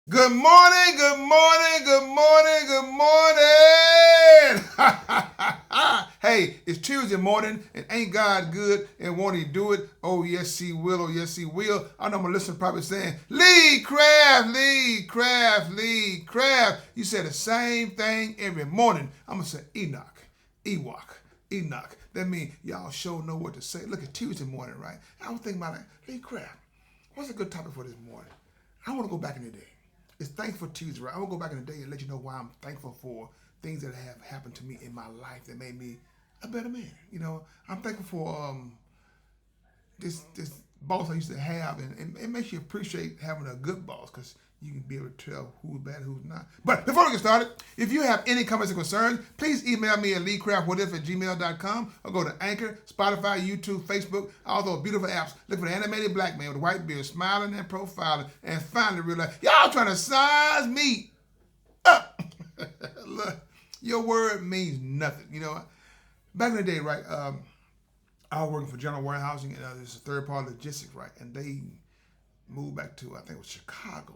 Good morning, good morning, good morning, good morning. Hey, it's Tuesday morning, and ain't God good, and won't he do it? Oh, yes, he will. Oh, yes, he will. I know my listener probably saying, Lee Craft, Lee Craft, Lee Craft. You say the same thing every morning. I'm going to say Enoch, Ewok, Enoch. That means y'all sure know what to say. Look at Tuesday morning, right? I was thinking about it. Lee Craft, what's a good topic for this morning? I want to go back in the day. It's Thankful Tuesday, right? I want to go back in the day and let you know why I'm thankful for things that have happened to me in my life that made me a better man. I'm thankful for this boss I used to have, and it makes you appreciate having a good boss because you can be able to tell who's bad and who's not. But before we get started, if you have any comments or concerns, please email me at leecraftwhatif@gmail.com or go to Anchor, Spotify, YouTube, Facebook, all those beautiful apps. Look for the animated black man with a white beard, smiling and profiling, and finally realize y'all trying to size me up. Look, your word means nothing. Back in the day, right? I was working for General Warehousing, and there's a third party logistics, right? And they moved back to, I think it was Chicago.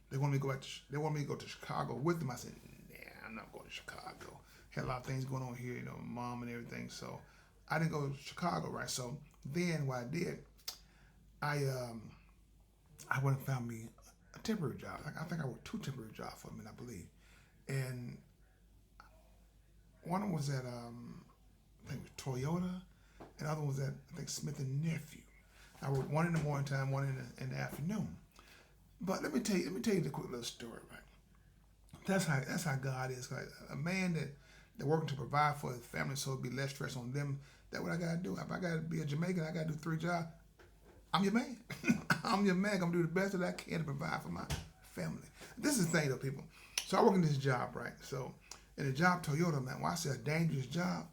They wanted me to go back to. They wanted me to go to Chicago with them. I said, "Nah, I'm not going to Chicago. Had a lot of things going on here, mom and everything. So I didn't go to Chicago, right? So then what I did, I went and found me a temporary job. I think I worked two temporary jobs for them, I believe. And one of them was at I think it was Toyota, and the other one was at I think Smith and Nephew. I worked one in the morning time, one in the afternoon. But let me tell you the quick little story, right? That's how God is. Like a man that working to provide for his family, so it'd be less stress on them. That's what I gotta do. If I gotta be a Jamaican, I gotta do three jobs. I'm your man. I'm your man. I'm gonna do the best that I can to provide for my family. This is the thing, though, people. So I work in this job, right? So in the job Toyota, man, when I say a dangerous job,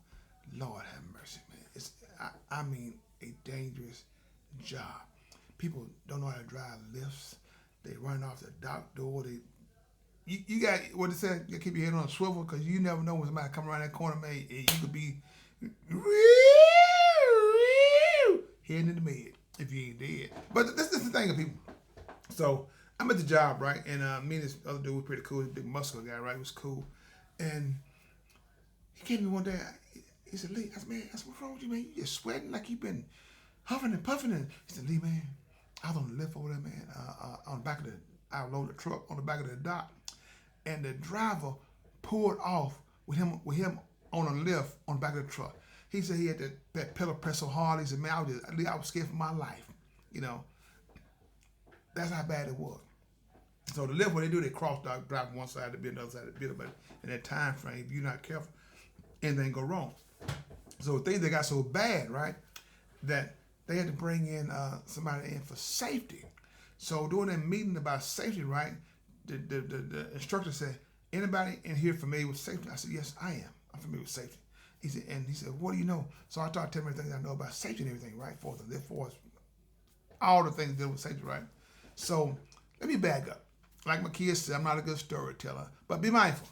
Lord have mercy, man. I mean a dangerous job. People don't know how to drive lifts. They run off the dock door. You got what it said. You keep your head on a swivel because you never know when somebody come around that corner, man. You could be heading in the bed if you ain't dead. But this is the thing of people. So I'm at the job, right? And me and this other dude was pretty cool. This big muscular guy, right? He was cool. And he came to me one day. He said, Lee, I said, man, what's wrong with you, man? You just sweating like you been huffing and puffing. And he said, Lee, man, I was on the lift over there, man, on the back of I loaded the truck on the back of the dock. And the driver pulled off with him on a lift on the back of the truck. He said he had that pedal press so hard. He said, man, I was scared for my life. You know, that's how bad it was. So the lift, what they do, they cross dock, drive from one side to be another side to be but in that time frame, if you're not careful, anything go wrong. So things that got so bad, right, that they had to bring in somebody in for safety. So during that meeting about safety, right, the instructor said, anybody in here familiar with safety? I said, yes, I am. I'm familiar with safety. He said, what do you know? So I started telling him everything I know about safety and everything, right, for the lift force, all the things that deal with safety, right? So let me back up. Like my kids said, I'm not a good storyteller, but be mindful.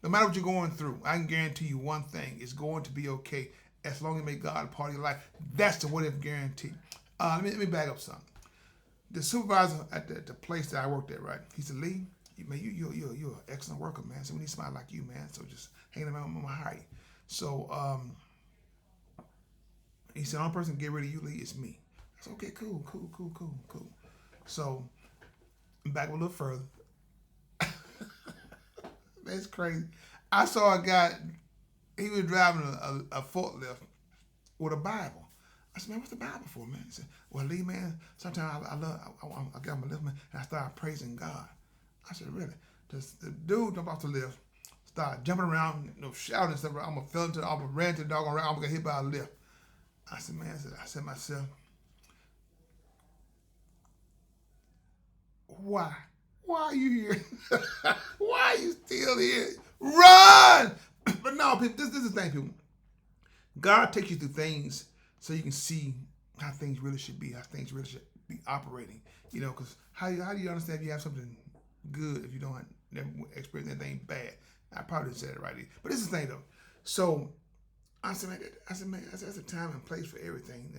No matter what you're going through, I can guarantee you one thing: it's going to be okay as long as you make God a part of your life. That's the what if guarantee. Let me back up something. The supervisor at the place that I worked at, right? He said, Lee, man, you're an excellent worker, man. So we need somebody like you, man. So just hanging around with my height. So he said, the only person can get rid of you, Lee, is me. I said, okay, cool. So back a little further. That's crazy. I saw a guy. He was driving a forklift with a Bible. I said, man, what's the Bible for, man? He said, well, Lee, man, sometimes I get on my lift, man, and I start praising God. I said, really? The dude jumped off the lift, started jumping around, shouting and stuff. I'm going to fell into, I'm going to ran to the doggone round, I'm going to get hit by a lift. I said, man, I said to myself, why? Why are you here? Why are you still here? Run! But no, people, this is the thing, people. God takes you through things so you can see how things really should be, how things really should be operating. Because how do you understand if you have something good if you don't never experience anything bad? I probably said it right, but this is the thing though. So I said, man, that's a time and place for everything.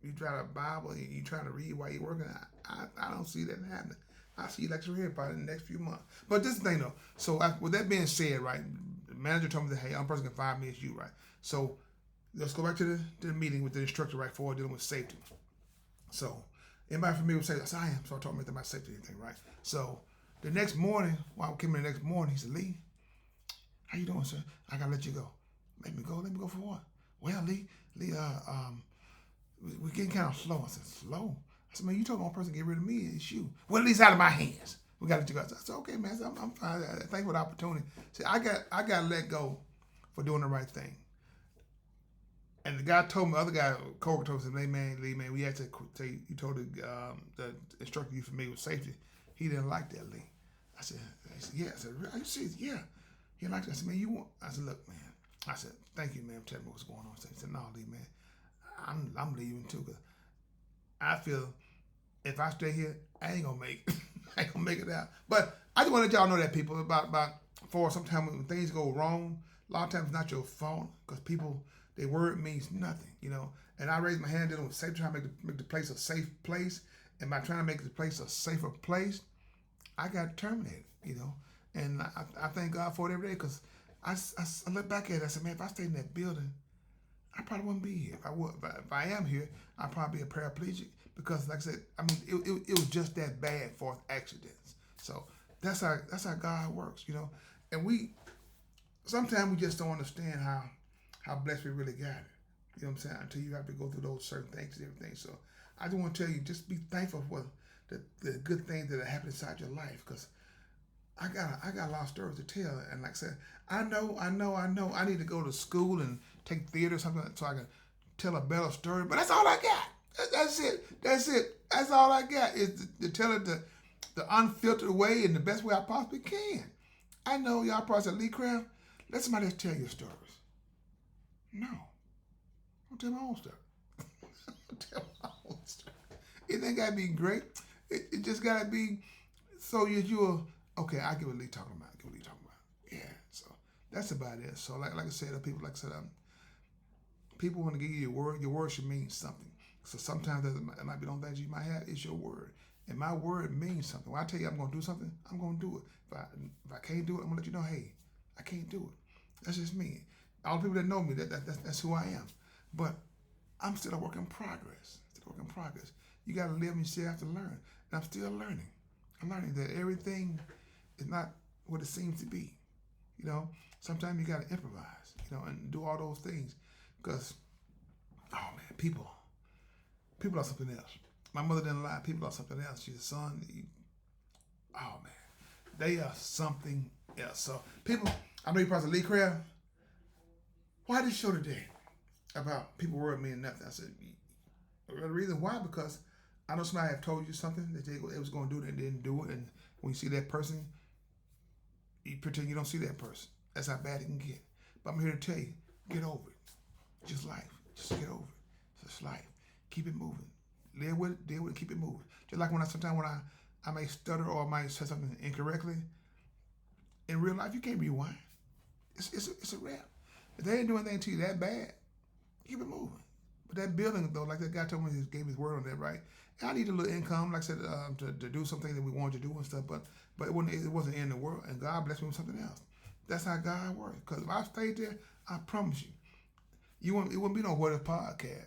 You try to Bible, you try to read while you're working. I don't see that happening. I'll see you lecture here probably in the next few months. But this is the thing though. So with that being said, right, the manager told me that, hey, the only person can fire me is you, right? So let's go back to the meeting with the instructor, right, for dealing with safety. So anybody familiar with safety? I said, I am. So I told him about safety and everything, right? So the next morning, while I came in the next morning, he said, Lee, how you doing, sir? I gotta let you go. Let me go? Let me go for what? Well, Lee, we're getting kind of slow. I said, slow? I said, man, you told one person to get rid of me, it's you. Well, at least out of my hands. We got to let you go. I said, okay, man, I said, I'm fine. Thank you for the opportunity. See, I got let go for doing the right thing. And the guy told me, other guy, coworker told me, Lee, man, we had to say, you told the instructor you familiar with safety. He didn't like that, Lee. I said, yeah. I said, are you serious? Yeah. He liked it. I said, man, you want? I said, look, man. I said, thank you, man, for telling me what's going on. He said, no, Lee, man, I'm leaving too, because I feel if I stay here, I ain't gonna make it out. But I just want to let y'all know that, people, about for sometimes when things go wrong, a lot of times it's not your fault, because people, their word means nothing, you know. And I raised my hand dealing with safety, trying to make the place a safe place. And by trying to make the place a safer place, I got terminated, you know. And I thank God for it every day, because I look back at it, I said, man, if I stayed in that building, I probably wouldn't be here. If I am here, I'd probably be a paraplegic, because, like I said, I mean, it was just that bad for accidents. So that's how God works, you know. And sometimes we just don't understand how blessed we really got it. You know what I'm saying? Until you have to go through those certain things and everything. So I just want to tell you, just be thankful for the good things that happen inside your life, because I got a lot of stories to tell. And like I said, I know I need to go to school and take theater or something so I can tell a better story. But that's all I got. That's it. That's all I got, is to tell it the unfiltered way and the best way I possibly can. I know y'all probably said, Lee Craft, let somebody else tell your stories. No. I'll tell my own story. I'll tell my own story. It ain't got to be great. It just got to be so you're, okay, I get what Lee talking about. Yeah, so that's about it. So like I said, people people want to give you your word. Your word should mean something. So sometimes it might be the only thing you might have is your word. And my word means something. When I tell you I'm going to do something, I'm going to do it. If I can't do it, I'm going to let you know, hey, I can't do it. That's just me. All the people that know me, that's who I am. But I'm still a work in progress. You got to live and you still have to learn. And I'm still learning. I'm learning that everything is not what it seems to be. You know, sometimes you got to improvise, you know, and do all those things. Because, oh man, people are something else. My mother didn't lie. People are something else. She's a son. Oh man, they are something else. So people, I know you probably Lee Craft. Why this show today about people worrying me and nothing? I said, the reason why, because I know somebody have told you something that they was going to do it and didn't do it. And when you see that person, you pretend you don't see that person. That's how bad it can get. But I'm here to tell you, get over it. Just life. Just get over it. It's just life. Keep it moving. Live with it, deal with it, keep it moving. Just like sometimes when I may stutter or I might say something incorrectly, in real life, you can't rewind. It's a wrap. If they ain't doing anything to you that bad, keep it moving. But that building, though, like that guy told me, he gave his word on that, right? And I need a little income, like I said, to do something that we wanted to do and stuff, but it wasn't in the world, and God blessed me with something else. That's how God works. Because if I stayed there, I promise you, it wouldn't be no What If podcast.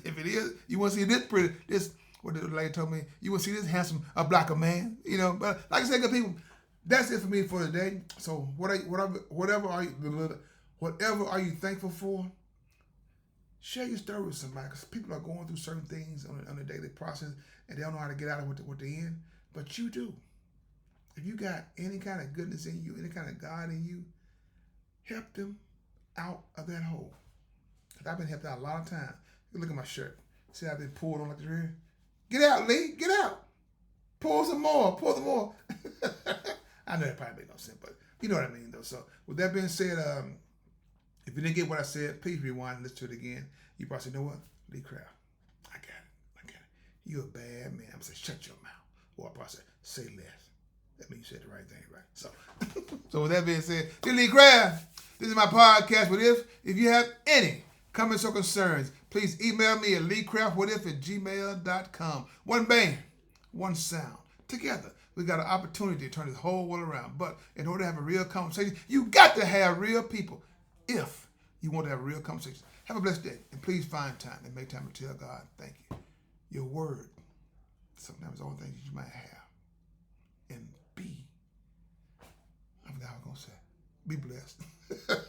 If it is, you want to see this, what the lady told me, you want to see this handsome, a blacker man, you know. But like I said, good people, that's it for me for today. So whatever are you thankful for? Share your story with somebody, because people are going through certain things on a daily process, and they don't know how to get out of what they're in. But you do. If you got any kind of goodness in you, any kind of God in you, help them out of that hole. Because I've been helped out a lot of times. Look at my shirt. See, I've been pulled on like this here. Get out, Lee. Get out. Pull some more. I know that probably made no sense, but you know what I mean, though. So with that being said, if you didn't get what I said, please rewind and listen to it again. You probably say, you know what? Lee Craft, I got it. You're a bad man. I'm going to say, shut your mouth. Or I probably say less. That means you said the right thing, right? So with that being said, this is Lee Craft. This is my podcast. What if you have any comments or concerns, please email me at leecraftwhatif@gmail.com. One band, one sound. Together, We got an opportunity to turn this whole world around. But in order to have a real conversation, you got to have real people if you want to have a real conversation. Have a blessed day, and please find time and make time to tell God thank you. Your word sometimes all things you might have. And I forgot what I was going to say. Be blessed.